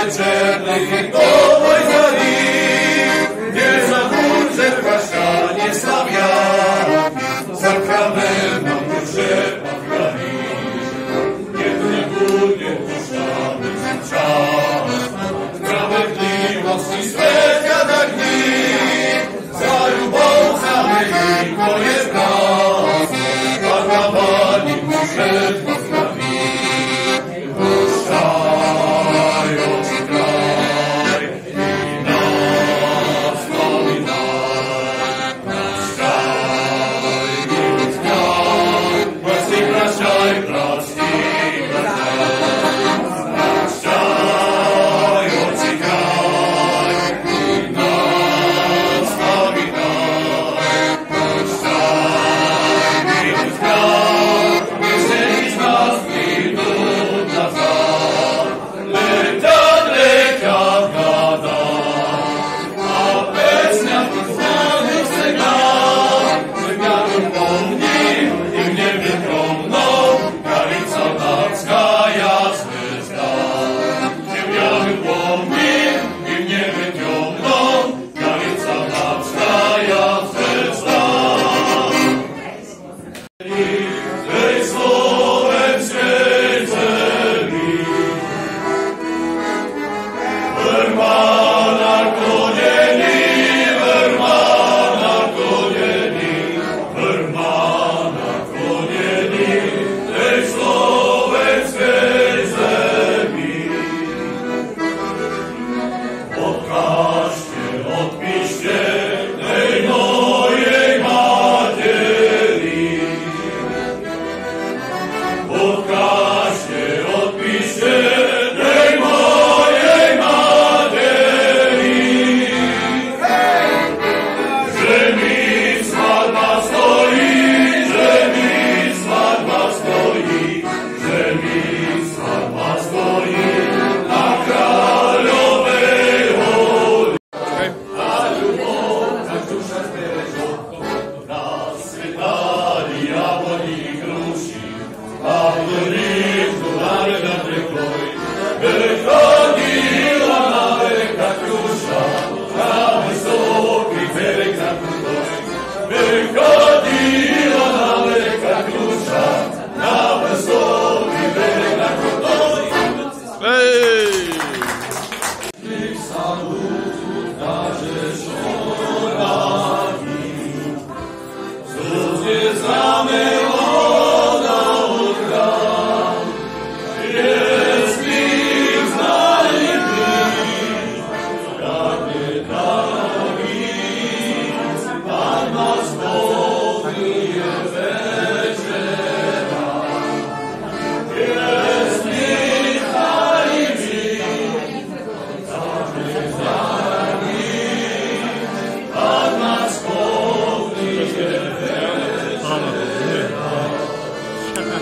S5: Černý povoj zadí, nezabúď, že prašanie slavia, zakravená duše odhľadí. Keď nebude pušťaný čas, spravedlivosti svetia tak dní, za ľubou zamení koniec nás, a naváni duše odhľadí.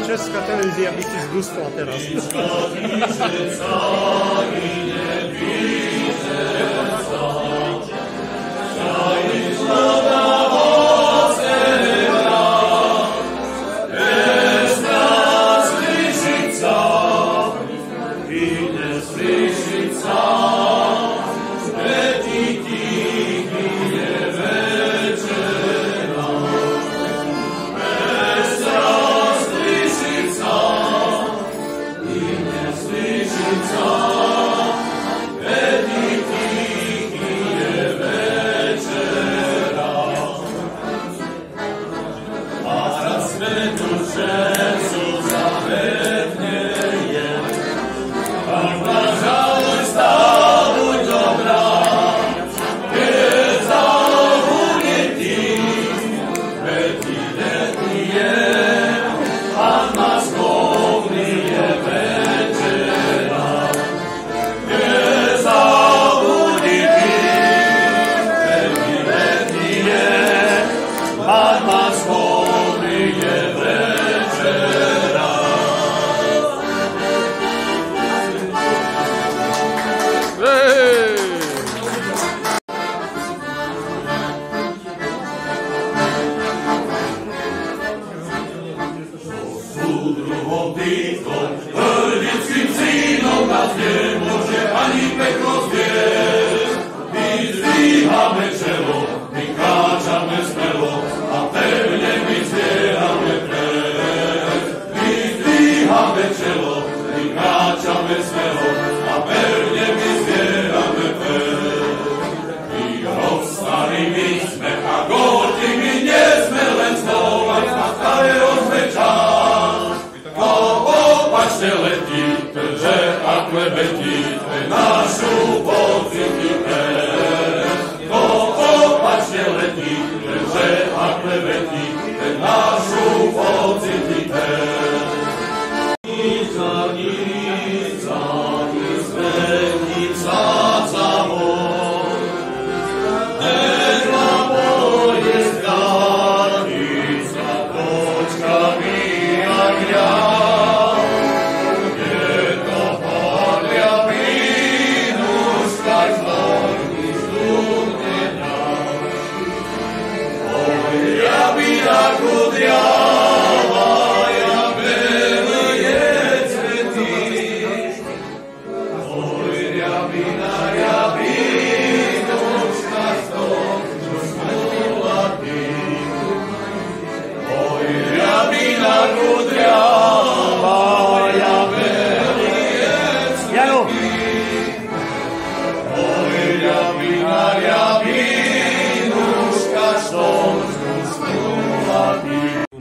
S16: Česká televízia by si zgustla teraz.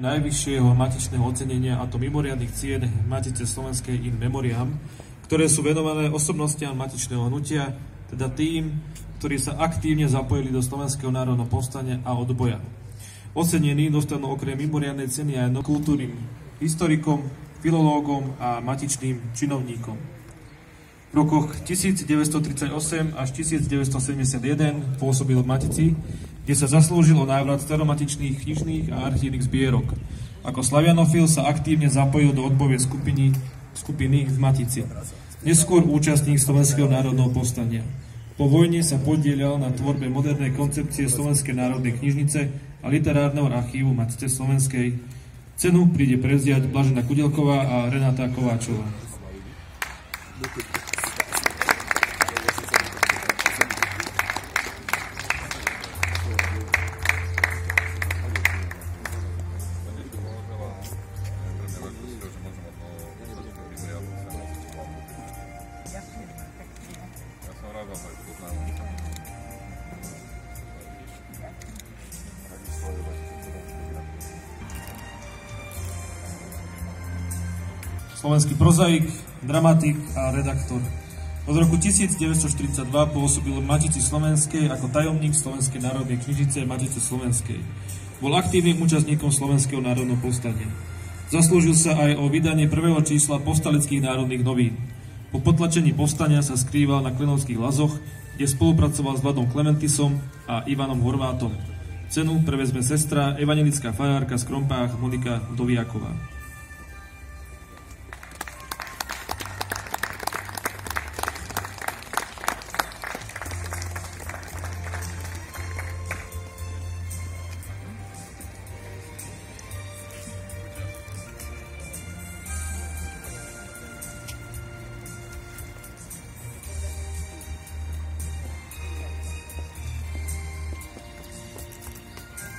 S6: Najvyššieho matičného ocenenia, a to mimoriadnych cien Matice slovenskej in memoriam, ktoré sú venované osobnostiam matičného hnutia, teda tým, ktorí sa aktívne zapojili do slovenského národného povstania a odboja. Ocenení dostanú okrem mimoriadnej ceny aj kultúrnym historikom, filológom a matičným činovníkom. V rokoch 1938 až 1971 pôsobil v Matici, kde sa zaslúžil o návrat staromatičných knižných a archívnych zbierok. Ako slavianofil sa aktívne zapojil do odbojovej skupiny v Matici. Neskôr účastník Slovenského národného povstania. Po vojne sa podieľal na tvorbe modernej koncepcie Slovenskej národnej knižnice a literárneho archívu Matice slovenskej. Cenu príde prevziať Blažena Kudelková a Renáta Kováčová. Slovenský prozaik, dramatik a redaktor. Od roku 1942 pôsobil v Matici slovenskej ako tajomník Slovenskej národnej knižnice Matice slovenskej. Bol aktívnym účastníkom Slovenského národného povstania. Zaslúžil sa aj o vydanie prvého čísla Povstaleckých národných novín. Po potlačení povstania sa skrýval na Klenovských lazoch, kde spolupracoval s Vladom Klementisom a Ivanom Horvátom. Cenu prevezme sestra evanjelická farárka z Krompách Monika Doviaková.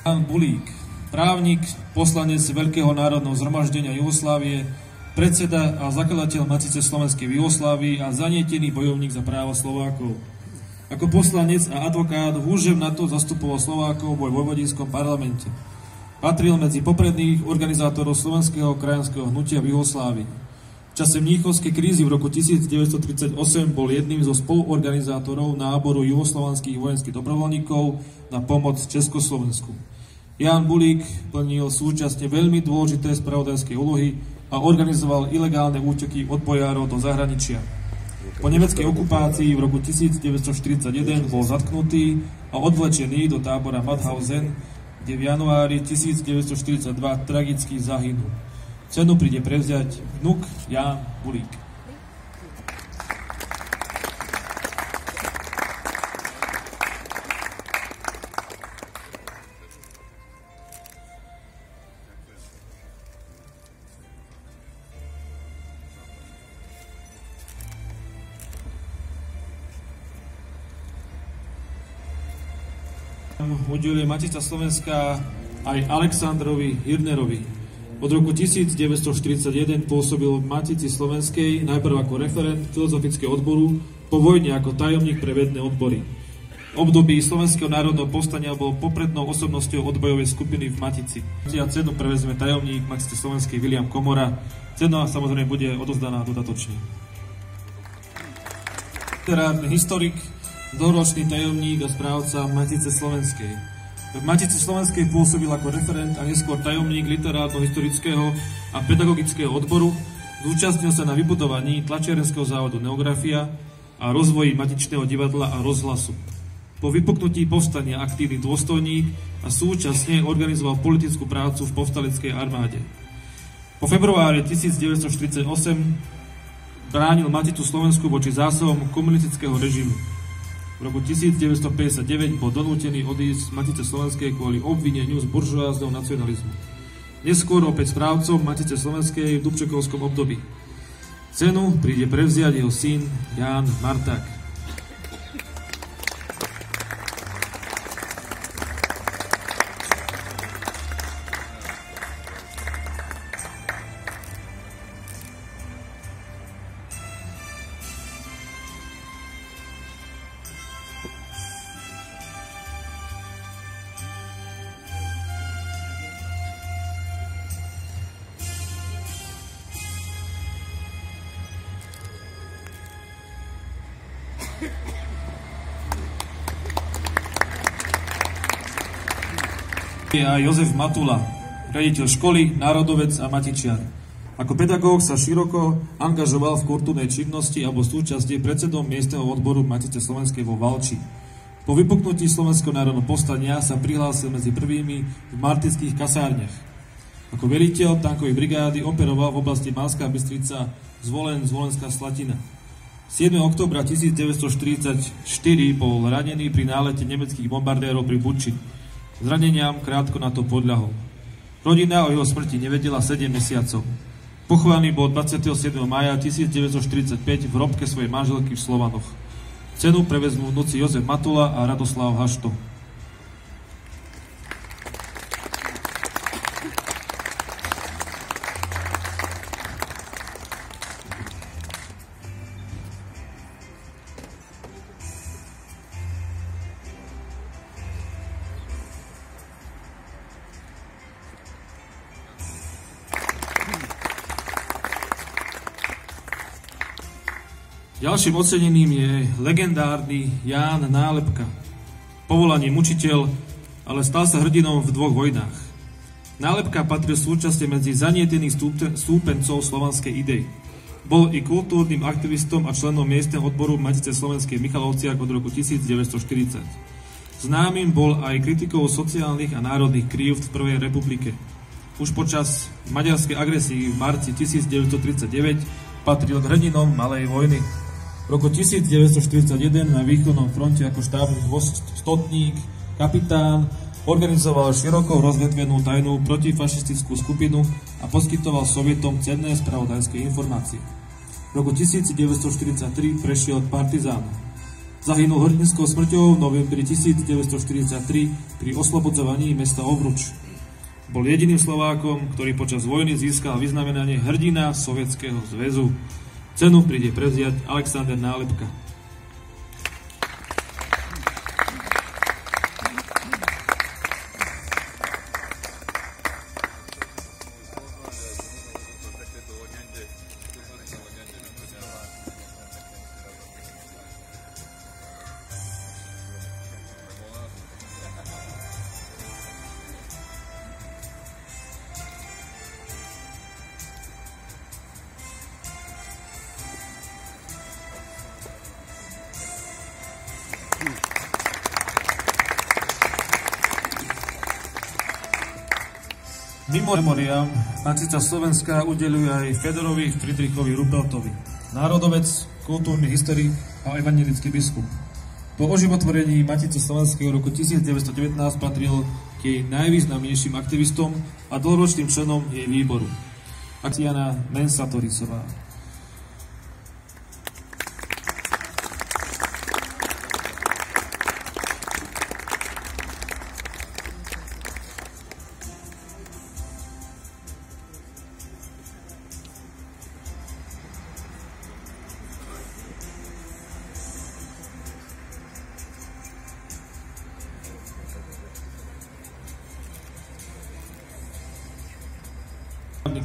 S6: Jan Bulík, právnik, poslanec Veľkého národného zhromaždenia Jugoslávie, predseda a zakladateľ Matice slovenskej v Jugoslávii a zanietený bojovník za práva Slovákov. Ako poslanec a advokát húževnato zastupoval Slovákov vo vojvodinskom parlamente. Patril medzi popredných organizátorov slovenského krajanského hnutia v Juhoslávii. V čase mníchovskej krízy v roku 1938 bol jedným zo spoluorganizátorov náboru juhoslovanských vojenských dobrovoľníkov na pomoc Československu. Ján Bulík plnil súčasne veľmi dôležité spravodajské úlohy a organizoval ilegálne úteky odbojárov do zahraničia. Po nemeckej okupácii v roku 1941 bol zatknutý a odvlečený do tábora Mauthausen, kde v januári 1942 tragicky zahynul. Cenu príde prevziať vnuk Ján Bulík. Udeluje Matica Slovenská aj Alexandrovi Hirnerovi. Od roku 1941 pôsobil v Matici Slovenskej najprv ako referent filozofického odboru, po vojne ako tajomník pre vedné odbory. V období Slovenského národného povstania bol poprednou osobnosťou odbojovej skupiny v Matici. A cenu prevezme tajomník Matice Slovenskej Viliam Komora. Cena samozrejme bude odovzdaná dodatočne. Literárny historik, dlhoročný tajomník a správca Matice Slovenskej. V Matici Slovenskej pôsobil ako referent a neskôr tajomník literárno-historického a pedagogického odboru, zúčastnil sa na vybudovaní tlačiarenského závodu Neografia a rozvoji Matičného divadla a rozhlasu. Po vypuknutí povstania aktívny dôstojník a súčasne organizoval politickú prácu v povstaleckej armáde. Po februári 1948 bránil Maticu Slovensku voči zásahom komunistického režimu. V roku 1959 bol donútený odísť z Matice Slovenskej kvôli obvineniu z buržoázneho nacionalizmu. Neskôr opäť správcom Matice Slovenskej v Dubčekovskom období. Cenu príde prevziať jeho syn Ján Marták. A Jozef Matula, riaditeľ školy, národovec a matičiar. Ako pedagóg sa široko angažoval v kultúrnej činnosti a bol súčasne predsedom miestneho odboru Matice Slovenskej vo Valči. Po vypuknutí Slovenského národného povstania sa prihlásil medzi prvými v martinských kasárniach. Ako veliteľ tankovej brigády operoval v oblasti Banská Bystrica, Zvolen, Zvolenská Slatina. 7. októbra 1944 bol ranený pri nálete nemeckých bombardérov pri Buči. Zraneniam krátko na to podľahol. Rodina o jeho smrti nevedela 7 mesiacov. Pochovaný bol 27. mája 1945 v hrobke svojej manželky v Slovanoch. Cenu prevezmú vnúci Jozef Matula a Radoslav Hašto. Ďalším ocenením je legendárny Ján Nálepka. Povolaním učiteľ, ale stal sa hrdinom v 2 vojnách. Nálepka patril súčasne medzi zanietených stúpencov slovanskej idei. Bol i kultúrnym aktivistom a členom miestneho odboru Matice Slovenskej v Michalovciach od roku 1940. Známym bol aj kritikou sociálnych a národných krív v Prvej republike. Už počas maďarskej agresie v marci 1939 patril k hrdinom Malej vojny. V roku 1941 na východnom fronte ako štábny stotník, kapitán, organizoval široko rozvetvenú tajnú protifašistickú skupinu a poskytoval Sovietom cenné spravodajské informácie. V roku 1943 prešiel k partizánom. Zahynul hrdinskou smrťou v novembri 1943 pri oslobodzovaní mesta Ovruč. Bol jediným Slovákom, ktorý počas vojny získal vyznamenanie hrdina Sovietskeho zväzu. Cenu príde prevziať Alexander Nálepka. Mimo memoriám Matica Slovenská udeľuje aj Fedorovi Friedrichovi Ruppeltovi, národovec, kultúrny historik a evangelický biskup. Po oživotvorení Matice Slovenskej v roku 1919 patril k jej najvýznamnejším aktivistom a dlhoročným členom jej výboru. Tatiana Mensatorisová.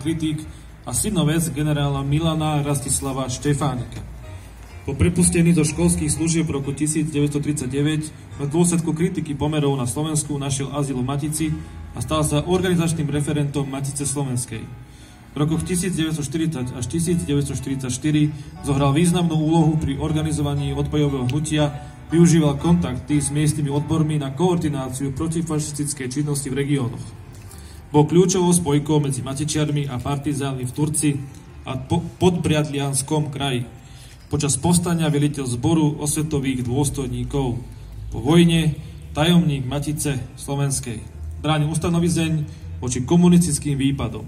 S6: Kritik a synovec generála Milana Rastislava Štefánika. Po prepustení zo školských služieb v roku 1939 v dôsledku kritiky pomerov na Slovensku našiel azyl v Matici a stal sa organizačným referentom Matice Slovenskej. V rokoch 1940 až 1944 zohral významnú úlohu pri organizovaní odbojového hnutia, využíval kontakty s miestnymi odbormi na koordináciu protifašistickej činnosti v regiónoch. Bol kľúčovou spojkou medzi matičiarmi a partizánmi v Turci a Podbriadlianskom kraji. Počas povstania veliteľ zboru osvetových dôstojníkov. Po vojne tajomník Matice Slovenskej. Bránil ustanovizeň voči komunistickým výpadom.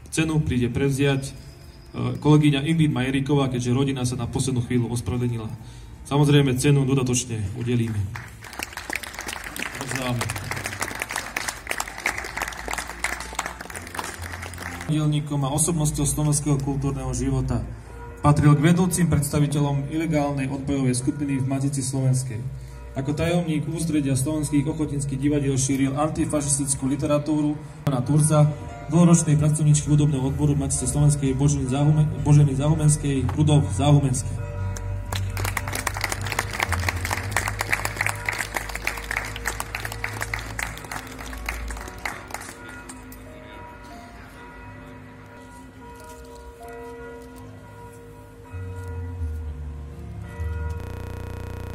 S6: Cenu príde prevziať kolegyňa Ingrid Majeriková, keďže rodina sa na poslednú chvíľu ospravedlnila. Samozrejme, cenu dodatočne udelíme. Dielníkom a osobnosťou slovenského kultúrneho života. Patril k vedúcim predstaviteľom ilegálnej odbojovej skupiny v Matici Slovenskej. Ako tajomník ústredia slovenských ochotníckych divadiel šíril antifašistickú literatúru na Turza, dlhoročnej pracovníčky hudobného odboru Matice Slovenskej Boženy Záhumenskej, Rudolf Záhumenský.